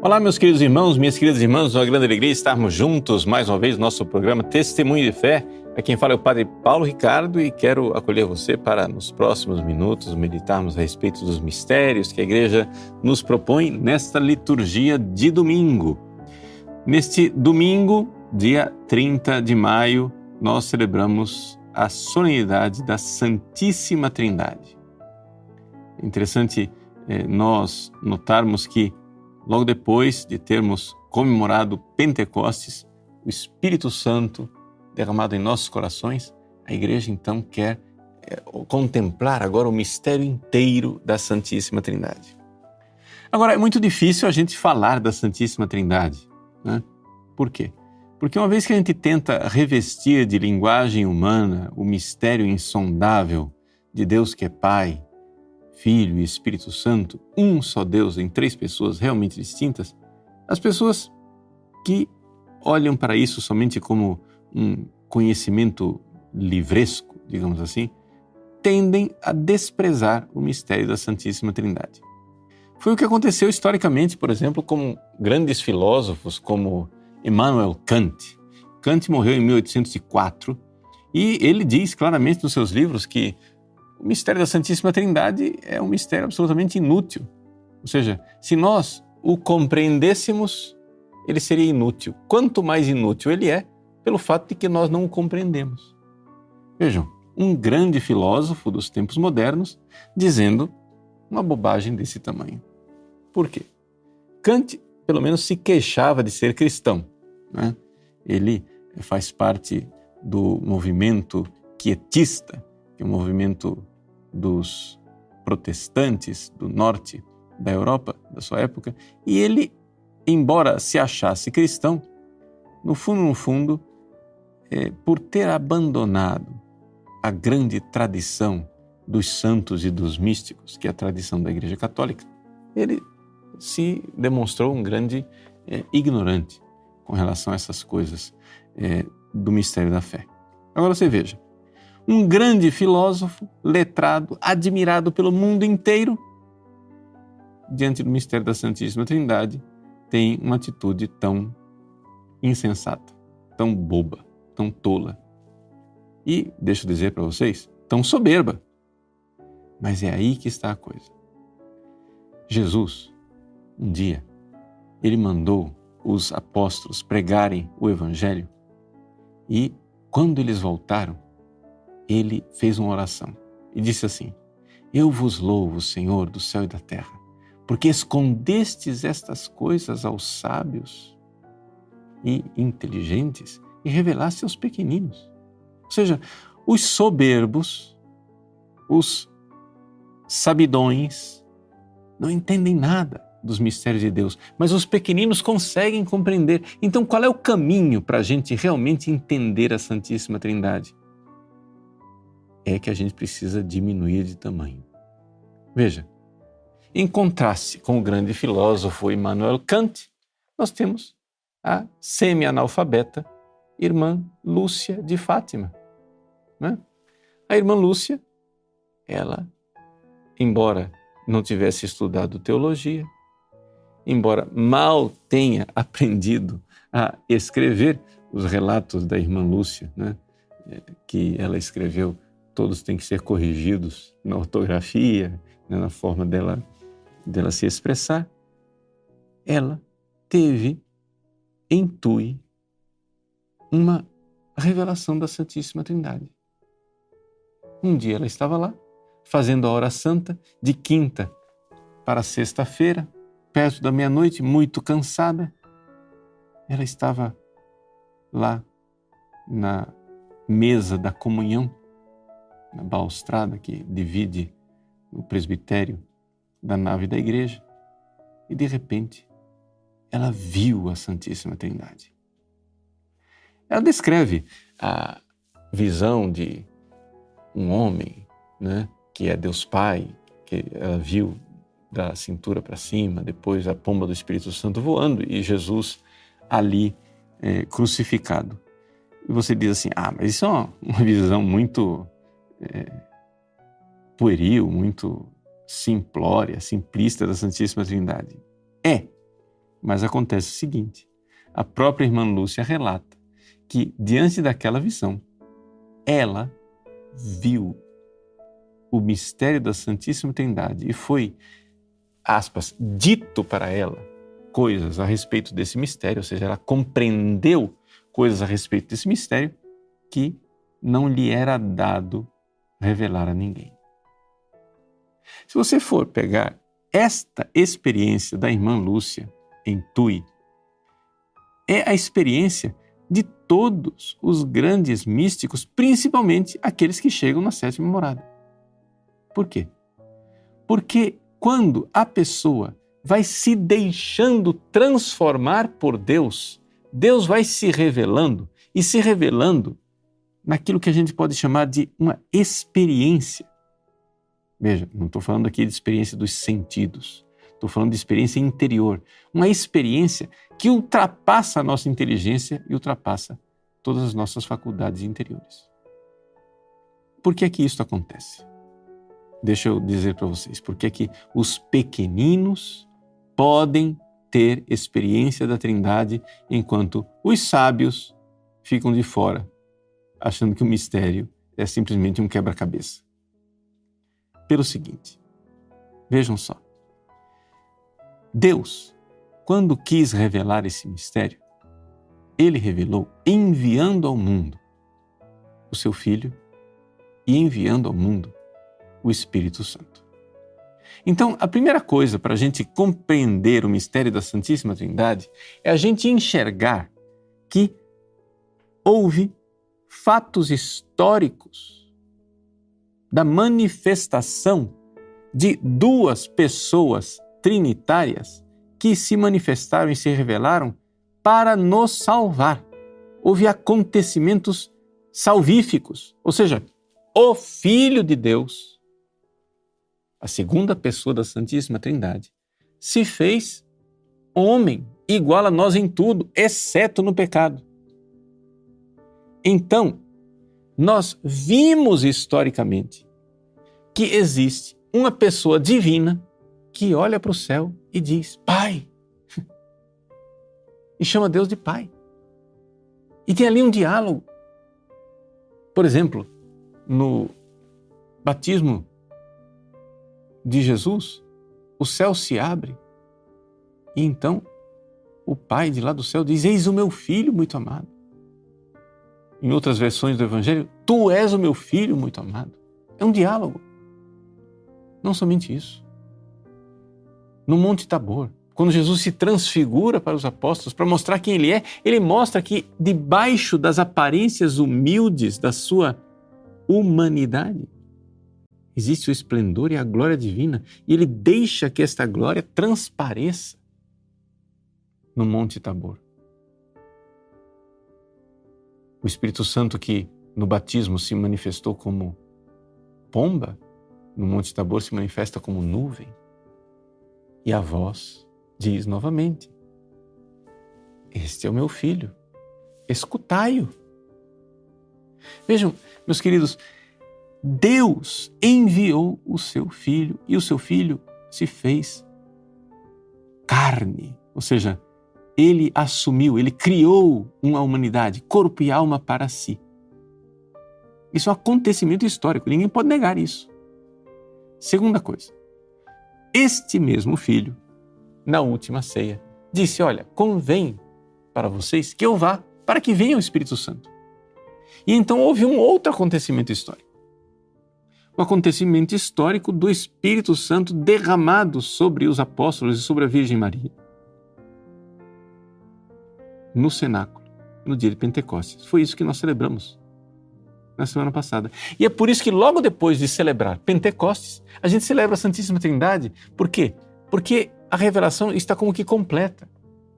Olá, meus queridos irmãos, minhas queridas irmãs, uma grande alegria estarmos juntos mais uma vez no nosso programa Testemunho de Fé. Aqui quem fala é o Padre Paulo Ricardo e quero acolher você para, nos próximos minutos, meditarmos a respeito dos mistérios que a Igreja nos propõe nesta liturgia de domingo. Neste domingo, dia 30 de maio, nós celebramos a solenidade da Santíssima Trindade. É interessante nós notarmos que logo depois de termos comemorado Pentecostes, o Espírito Santo derramado em nossos corações, a Igreja então quer contemplar agora o mistério inteiro da Santíssima Trindade. Agora, é muito difícil a gente falar da Santíssima Trindade, né? Por quê? Porque uma vez que a gente tenta revestir de linguagem humana o mistério insondável de Deus que é Pai, Filho e Espírito Santo, um só Deus em três pessoas realmente distintas, as pessoas que olham para isso somente como um conhecimento livresco, digamos assim, tendem a desprezar o mistério da Santíssima Trindade. Foi o que aconteceu historicamente, por exemplo, com grandes filósofos como Immanuel Kant. Kant morreu em 1804 e ele diz claramente nos seus livros que o mistério da Santíssima Trindade é um mistério absolutamente inútil. Ou seja, se nós o compreendêssemos, ele seria inútil. Quanto mais inútil ele é, pelo fato de que nós não o compreendemos. Vejam, um grande filósofo dos tempos modernos dizendo uma bobagem desse tamanho. Por quê? Kant, pelo menos, se queixava de ser cristão, né? Ele faz parte do movimento quietista, que é um movimento dos protestantes do norte da Europa, da sua época, e ele, embora se achasse cristão, no fundo, por ter abandonado a grande tradição dos santos e dos místicos, que é a tradição da Igreja Católica, ele se demonstrou um grande ignorante com relação a essas coisas do mistério da fé. Agora você veja, um grande filósofo, letrado, admirado pelo mundo inteiro, diante do mistério da Santíssima Trindade, tem uma atitude tão insensata, tão boba, tão tola. E, deixa eu dizer para vocês, tão soberba. Mas é aí que está a coisa. Jesus, um dia, ele mandou os apóstolos pregarem o Evangelho e, quando eles voltaram, ele fez uma oração e disse assim: Eu vos louvo, Senhor do céu e da terra, porque escondestes estas coisas aos sábios e inteligentes e revelaste aos pequeninos. Ou seja, os soberbos, os sabidões, não entendem nada dos mistérios de Deus, mas os pequeninos conseguem compreender. Então, qual é o caminho para a gente realmente entender a Santíssima Trindade? É que a gente precisa diminuir de tamanho. Veja, em contraste com o grande filósofo Immanuel Kant, nós temos a semi-analfabeta irmã Lúcia de Fátima, né? A irmã Lúcia, ela, embora não tivesse estudado teologia, embora mal tenha aprendido a escrever os relatos da irmã Lúcia, né, que ela escreveu, todos têm que ser corrigidos na ortografia, né, na forma dela se expressar, ela intui uma revelação da Santíssima Trindade. Um dia ela estava lá, fazendo a hora santa, de quinta para sexta-feira, perto da meia-noite, muito cansada. Ela estava lá na mesa da comunhão, na balaustrada que divide o presbitério da nave da igreja, e de repente ela viu a Santíssima Trindade. Ela descreve a visão de um homem, né, que é Deus Pai, que ela viu da cintura para cima, depois a pomba do Espírito Santo voando e Jesus ali crucificado. E você diz assim, mas isso é uma visão muito pueril, muito simplória, simplista da Santíssima Trindade. Mas acontece o seguinte, a própria irmã Lúcia relata que, diante daquela visão, ela viu o mistério da Santíssima Trindade e foi, aspas, dito para ela coisas a respeito desse mistério, ou seja, ela compreendeu coisas a respeito desse mistério que não lhe era dado revelar a ninguém. Se você for pegar esta experiência da irmã Lúcia em Tui, é a experiência de todos os grandes místicos, principalmente aqueles que chegam na sétima morada. Por quê? Porque quando a pessoa vai se deixando transformar por Deus, Deus vai se revelando e se revelando naquilo que a gente pode chamar de uma experiência. Veja, não estou falando aqui de experiência dos sentidos, estou falando de experiência interior, uma experiência que ultrapassa a nossa inteligência e ultrapassa todas as nossas faculdades interiores. Por que é que isso acontece? Deixa eu dizer para vocês, por que é que os pequeninos podem ter experiência da Trindade enquanto os sábios ficam de fora, achando que o mistério é simplesmente um quebra-cabeça. Pelo seguinte, vejam só, Deus, quando quis revelar esse mistério, Ele revelou enviando ao mundo o seu Filho e enviando ao mundo o Espírito Santo. Então, a primeira coisa para a gente compreender o mistério da Santíssima Trindade é a gente enxergar que houve fatos históricos da manifestação de duas pessoas trinitárias que se manifestaram e se revelaram para nos salvar. Houve acontecimentos salvíficos, ou seja, o Filho de Deus, a segunda pessoa da Santíssima Trindade, se fez homem, igual a nós em tudo, exceto no pecado. Então, nós vimos historicamente que existe uma pessoa divina que olha para o céu e diz, Pai, e chama Deus de Pai. E tem ali um diálogo. Por exemplo, no batismo de Jesus, o céu se abre e então o Pai de lá do céu diz, eis o meu Filho muito amado. Em outras versões do Evangelho, tu és o meu Filho muito amado. É um diálogo. Não somente isso. No Monte Tabor, quando Jesus se transfigura para os apóstolos para mostrar quem Ele é, Ele mostra que debaixo das aparências humildes da sua humanidade, existe o esplendor e a glória divina e Ele deixa que esta glória transpareça no Monte Tabor. O Espírito Santo que no batismo se manifestou como pomba, no Monte Tabor se manifesta como nuvem. E a voz diz novamente, este é o meu Filho, escutai-o. Vejam, meus queridos, Deus enviou o seu Filho e o seu Filho se fez carne, ou seja, Ele assumiu, Ele criou uma humanidade, corpo e alma para si. Isso é um acontecimento histórico, ninguém pode negar isso. Segunda coisa, este mesmo Filho, na última ceia, disse, olha, convém para vocês que eu vá, para que venha o Espírito Santo. E então houve um outro acontecimento histórico. O acontecimento histórico do Espírito Santo derramado sobre os apóstolos e sobre a Virgem Maria. No cenáculo, no dia de Pentecostes. Foi isso que nós celebramos na semana passada. E é por isso que logo depois de celebrar Pentecostes, a gente celebra a Santíssima Trindade. Por quê? Porque a revelação está como que completa.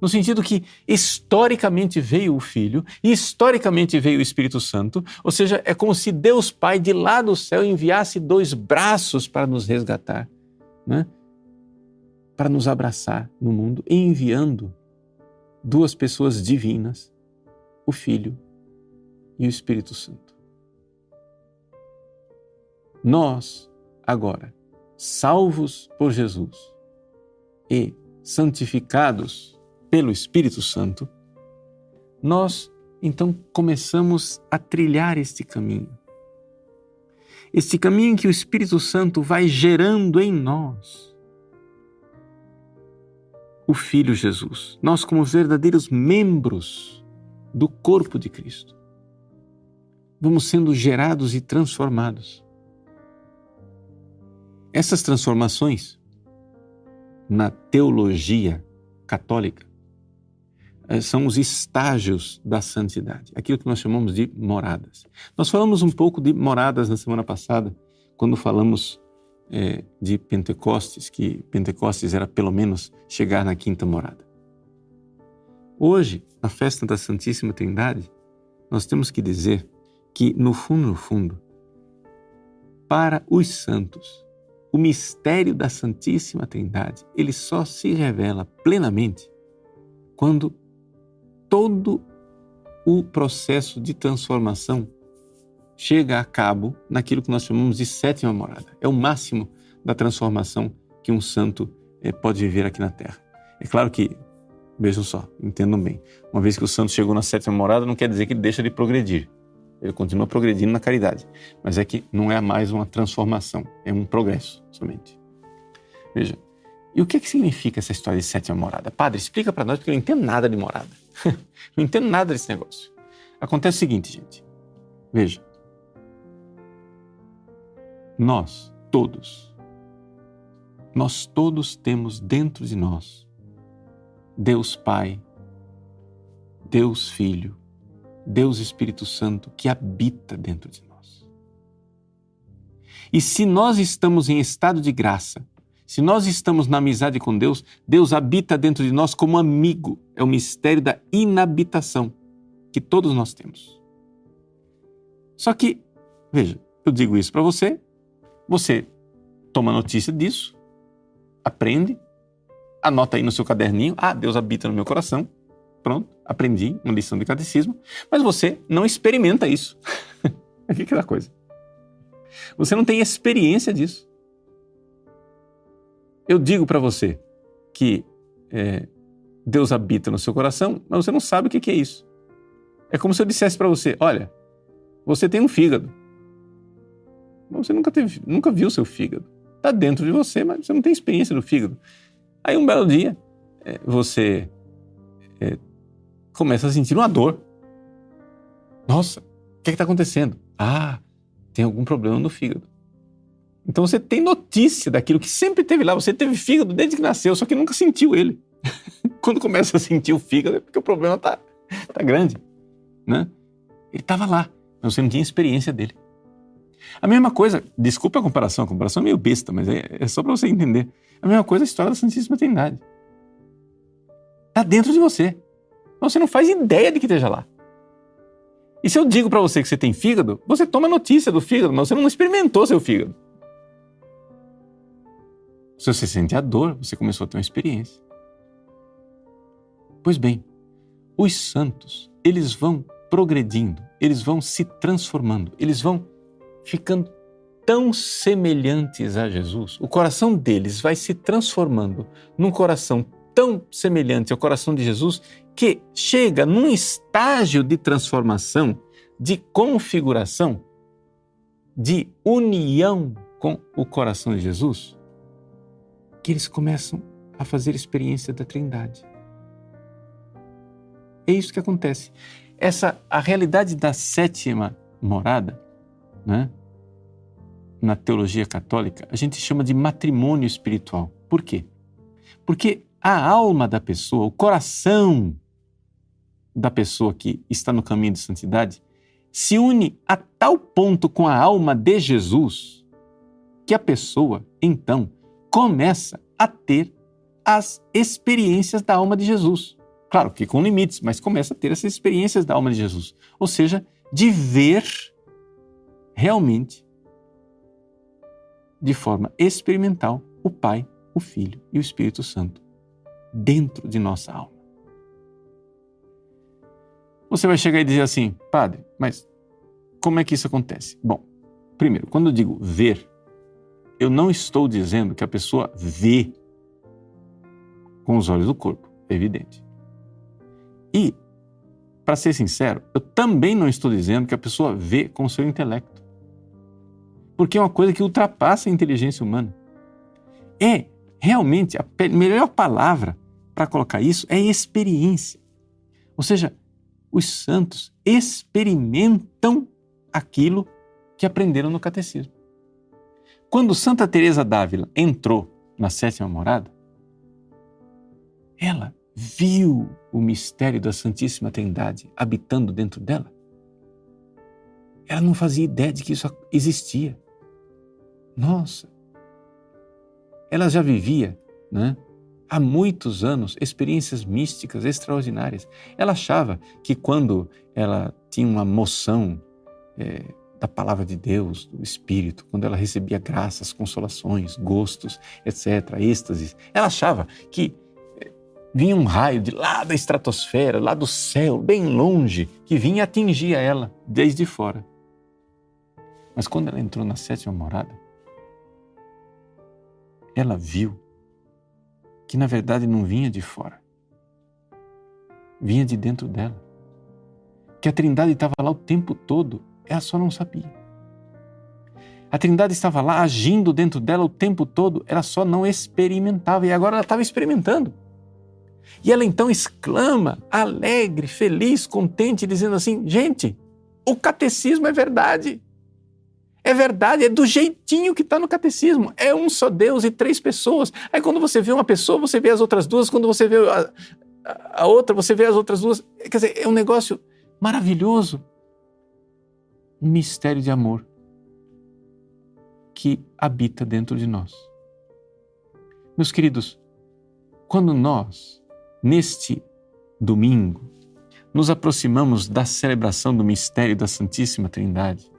No sentido que historicamente veio o Filho e historicamente veio o Espírito Santo, ou seja, é como se Deus Pai de lá do céu enviasse dois braços para nos resgatar, né? Para nos abraçar no mundo, enviando duas pessoas divinas, o Filho e o Espírito Santo. Nós, agora, salvos por Jesus e santificados pelo Espírito Santo, nós então começamos a trilhar este caminho. Este caminho em que o Espírito Santo vai gerando em nós o Filho Jesus. Nós, como verdadeiros membros do corpo de Cristo, vamos sendo gerados e transformados. Essas transformações, na teologia católica, são os estágios da santidade, aquilo que nós chamamos de moradas. Nós falamos um pouco de moradas na semana passada, quando falamos de Pentecostes, que Pentecostes era pelo menos chegar na quinta morada. Hoje, na festa da Santíssima Trindade, nós temos que dizer que, no fundo, para os santos, o mistério da Santíssima Trindade, ele só se revela plenamente quando todo o processo de transformação chega a cabo naquilo que nós chamamos de sétima morada. É o máximo da transformação que um santo pode viver aqui na Terra. É claro que, vejam só, entendam bem, uma vez que o santo chegou na sétima morada, não quer dizer que ele deixa de progredir. Ele continua progredindo na caridade, mas é que não é mais uma transformação, é um progresso somente. Veja, e o que significa essa história de sétima morada? Padre, explica para nós, porque eu não entendo nada de morada. Não entendo nada desse negócio. Acontece o seguinte, gente. Veja, nós todos temos dentro de nós Deus Pai, Deus Filho, Deus Espírito Santo que habita dentro de nós. E se nós estamos em estado de graça, se nós estamos na amizade com Deus, Deus habita dentro de nós como amigo. É o mistério da inabitação que todos nós temos. Só que, veja, eu digo isso para você, você toma notícia disso, aprende, anota aí no seu caderninho, Deus habita no meu coração. Pronto, aprendi uma lição de catecismo, mas você não experimenta isso. O que é a coisa? Você não tem experiência disso. Eu digo para você que Deus habita no seu coração, mas você não sabe o que é isso. É como se eu dissesse para você, olha, você tem um fígado. Mas você nunca viu o seu fígado. Está dentro de você, mas você não tem experiência do fígado. Aí um belo dia, você começa a sentir uma dor. Nossa, o que está acontecendo? Tem algum problema no fígado. Então você tem notícia daquilo que sempre teve lá. Você teve fígado desde que nasceu, só que nunca sentiu ele. Quando começa a sentir o fígado é porque o problema está grande, né? Ele estava lá, mas você não tinha experiência dele. A mesma coisa, desculpa a comparação é meio besta, mas é só para você entender. A mesma coisa é a história da Santíssima Trindade. Está dentro de você. Mas você não faz ideia de que esteja lá. E se eu digo para você que você tem fígado, você toma notícia do fígado, mas você não experimentou seu fígado. Se você sente a dor, você começou a ter uma experiência. Pois bem, os santos, eles vão progredindo, eles vão se transformando, eles vão ficando tão semelhantes a Jesus. O coração deles vai se transformando num coração tão semelhante ao coração de Jesus que chega num estágio de transformação, de configuração, de união com o coração de Jesus, que eles começam a fazer experiência da Trindade. É isso que acontece. A realidade da sétima morada, né, na teologia católica, a gente chama de matrimônio espiritual. Por quê? Porque a alma da pessoa, o coração da pessoa que está no caminho de santidade, se une a tal ponto com a alma de Jesus, que a pessoa, então, começa a ter as experiências da alma de Jesus. Claro que com limites, mas começa a ter essas experiências da alma de Jesus. Ou seja, de ver realmente, de forma experimental, o Pai, o Filho e o Espírito Santo dentro de nossa alma. Você vai chegar e dizer assim, padre, mas como é que isso acontece? Bom, primeiro, quando eu digo ver, eu não estou dizendo que a pessoa vê com os olhos do corpo, é evidente. E, para ser sincero, eu também não estou dizendo que a pessoa vê com o seu intelecto. Porque é uma coisa que ultrapassa a inteligência humana. Realmente, a melhor palavra para colocar isso é experiência. Ou seja, os santos experimentam aquilo que aprenderam no catecismo. Quando Santa Teresa d'Ávila entrou na sétima morada, ela viu o mistério da Santíssima Trindade habitando dentro dela. Ela não fazia ideia de que isso existia. Nossa! Ela já vivia, há muitos anos, experiências místicas extraordinárias. Ela achava que quando ela tinha uma moção da palavra de Deus, do Espírito, quando ela recebia graças, consolações, gostos, etc., êxtases, ela achava que vinha um raio de lá da estratosfera, lá do céu, bem longe, que vinha e atingia ela desde fora. Mas quando ela entrou na sétima morada, ela viu que na verdade não vinha de fora, vinha de dentro dela. Que a Trindade estava lá o tempo todo, ela só não sabia. A Trindade estava lá agindo dentro dela o tempo todo, ela só não experimentava, e agora ela estava experimentando. E ela então exclama, alegre, feliz, contente, dizendo assim: gente, o catecismo é verdade. É verdade, é do jeitinho que está no catecismo. É um só Deus e 3 pessoas. Aí quando você vê uma pessoa, você vê as outras 2. Quando você vê a outra, você vê as outras 2. Quer dizer, é um negócio maravilhoso. Um mistério de amor que habita dentro de nós. Meus queridos, quando nós, neste domingo, nos aproximamos da celebração do mistério da Santíssima Trindade,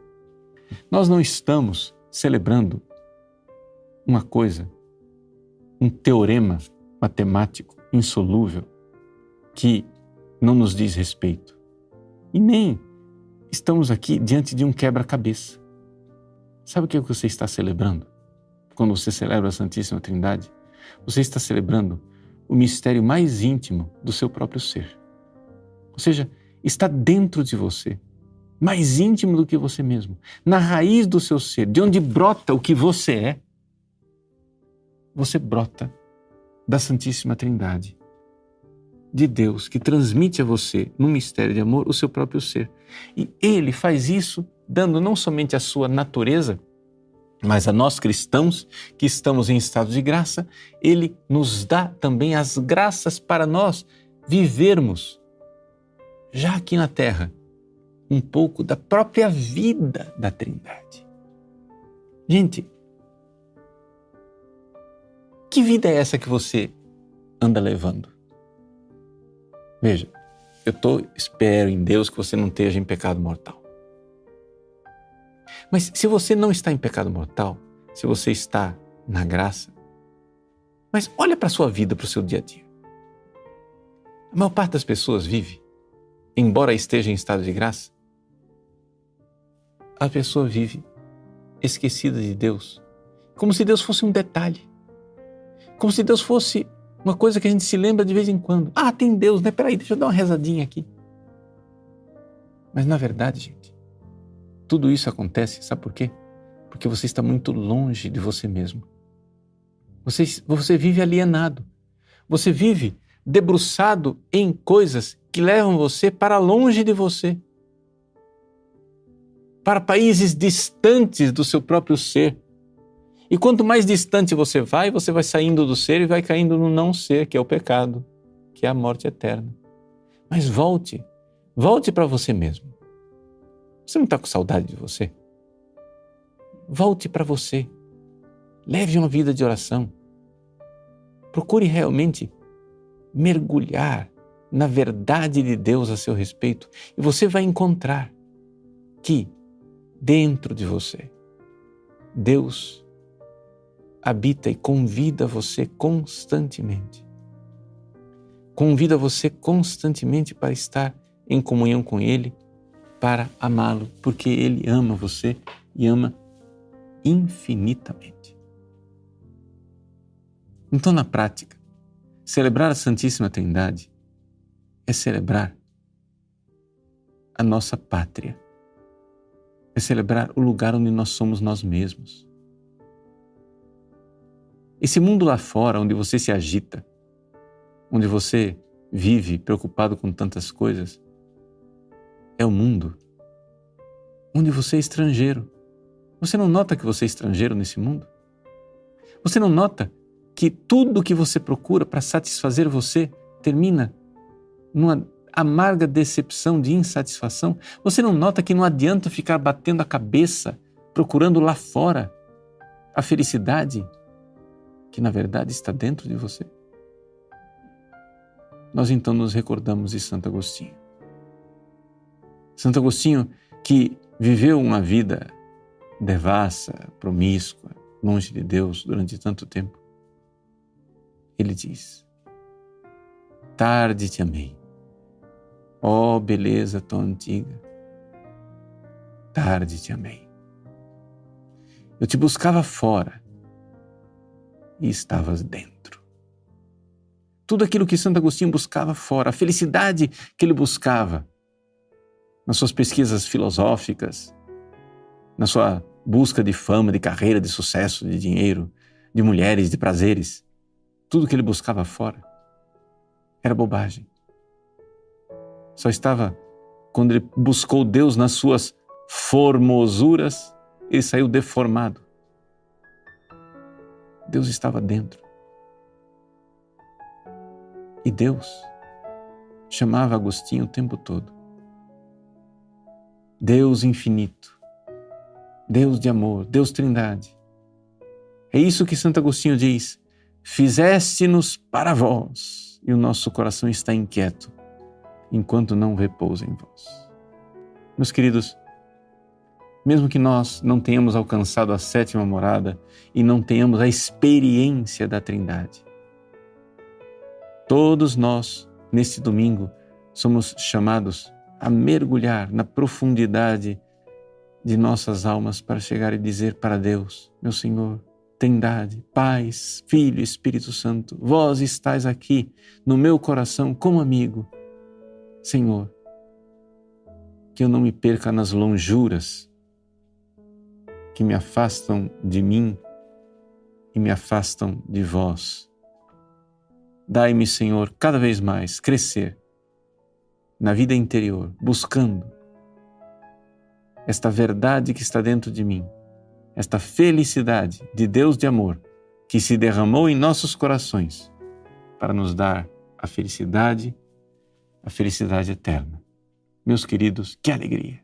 nós não estamos celebrando uma coisa, um teorema matemático insolúvel que não nos diz respeito. E nem estamos aqui diante de um quebra-cabeça. Sabe o que você está celebrando? Quando você celebra a Santíssima Trindade, você está celebrando o mistério mais íntimo do seu próprio ser. Ou seja, está dentro de você, mais íntimo do que você mesmo, na raiz do seu ser, de onde brota o que você é. Você brota da Santíssima Trindade, de Deus, que transmite a você, no mistério de amor, o seu próprio ser. E Ele faz isso dando não somente a sua natureza, mas a nós cristãos, que estamos em estado de graça, Ele nos dá também as graças para nós vivermos, já aqui na Terra, um pouco da própria vida da Trindade. Gente, que vida é essa que você anda levando? Veja, espero em Deus que você não esteja em pecado mortal. Mas se você não está em pecado mortal, se você está na graça, mas olha para a sua vida, para o seu dia a dia. A maior parte das pessoas vive, embora esteja em estado de graça, a pessoa vive esquecida de Deus, como se Deus fosse um detalhe, como se Deus fosse uma coisa que a gente se lembra de vez em quando. Ah, tem Deus, né? Peraí, deixa eu dar uma rezadinha aqui. Mas na verdade, gente, tudo isso acontece, sabe por quê? Porque você está muito longe de você mesmo. Você vive alienado. Você vive debruçado em coisas que levam você para longe de você. Para países distantes do seu próprio ser. E quanto mais distante você vai saindo do ser e vai caindo no não ser, que é o pecado, que é a morte eterna. Mas volte para você mesmo. Você não está com saudade de você? Volte para você. Leve uma vida de oração. Procure realmente mergulhar na verdade de Deus a seu respeito e você vai encontrar que dentro de você, Deus habita e convida você constantemente. Convida você constantemente para estar em comunhão com Ele, para amá-lo, porque Ele ama você e ama infinitamente. Então, na prática, celebrar a Santíssima Trindade é celebrar a nossa pátria, é celebrar o lugar onde nós somos nós mesmos. Esse mundo lá fora, onde você se agita, onde você vive preocupado com tantas coisas, é o mundo onde você é estrangeiro. Você não nota que você é estrangeiro nesse mundo? Você não nota que tudo que você procura para satisfazer você termina numa amarga decepção de insatisfação? Você não nota que não adianta ficar batendo a cabeça, procurando lá fora a felicidade que na verdade está dentro de você? Nós então nos recordamos de Santo Agostinho. Santo Agostinho, que viveu uma vida devassa, promíscua, longe de Deus durante tanto tempo, ele diz: tarde te amei, ó beleza tão antiga, tarde te amei. Eu te buscava fora e estavas dentro. Tudo aquilo que Santo Agostinho buscava fora, a felicidade que ele buscava nas suas pesquisas filosóficas, na sua busca de fama, de carreira, de sucesso, de dinheiro, de mulheres, de prazeres, tudo que ele buscava fora era bobagem. Só estava, quando ele buscou Deus nas suas formosuras, ele saiu deformado. Deus estava dentro. E Deus chamava Agostinho o tempo todo. Deus infinito, Deus de amor, Deus Trindade. É isso que Santo Agostinho diz: fizeste-nos para vós, e o nosso coração está inquieto, enquanto não repousa em vós. Meus queridos, mesmo que nós não tenhamos alcançado a sétima morada e não tenhamos a experiência da Trindade, todos nós, neste domingo, somos chamados a mergulhar na profundidade de nossas almas para chegar e dizer para Deus: meu Senhor, Trindade, Pai, Filho e Espírito Santo, vós estáis aqui no meu coração como amigo. Senhor, que eu não me perca nas lonjuras que me afastam de mim e me afastam de vós. Dai-me, Senhor, cada vez mais crescer na vida interior, buscando esta verdade que está dentro de mim, esta felicidade de Deus de amor que se derramou em nossos corações para nos dar a felicidade eterna. Meus queridos, que alegria!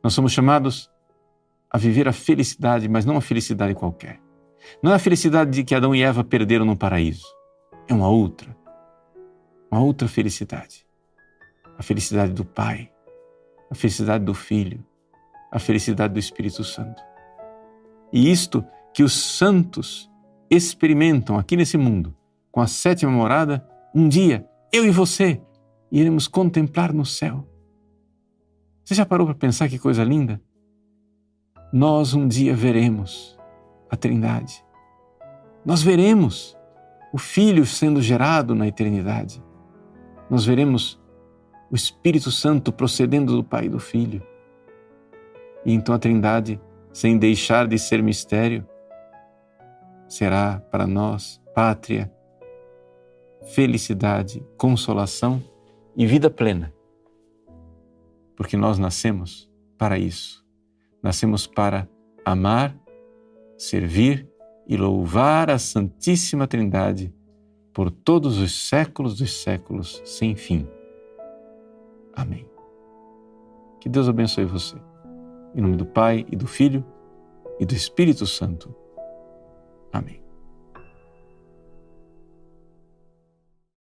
Nós somos chamados a viver a felicidade, mas não a felicidade qualquer. Não é a felicidade de que Adão e Eva perderam no paraíso. É uma outra felicidade. A felicidade do Pai, a felicidade do Filho, a felicidade do Espírito Santo. E isto que os santos experimentam aqui nesse mundo, com a sétima morada, um dia, eu e você, iremos contemplar no céu. Você já parou para pensar que coisa linda? Nós um dia veremos a Trindade. Nós veremos o Filho sendo gerado na eternidade. Nós veremos o Espírito Santo procedendo do Pai e do Filho. E então a Trindade, sem deixar de ser mistério, será para nós pátria, felicidade, consolação e vida plena. Porque nós nascemos para isso. Nascemos para amar, servir e louvar a Santíssima Trindade por todos os séculos dos séculos sem fim. Amém. Que Deus abençoe você. Em nome do Pai e do Filho e do Espírito Santo. Amém.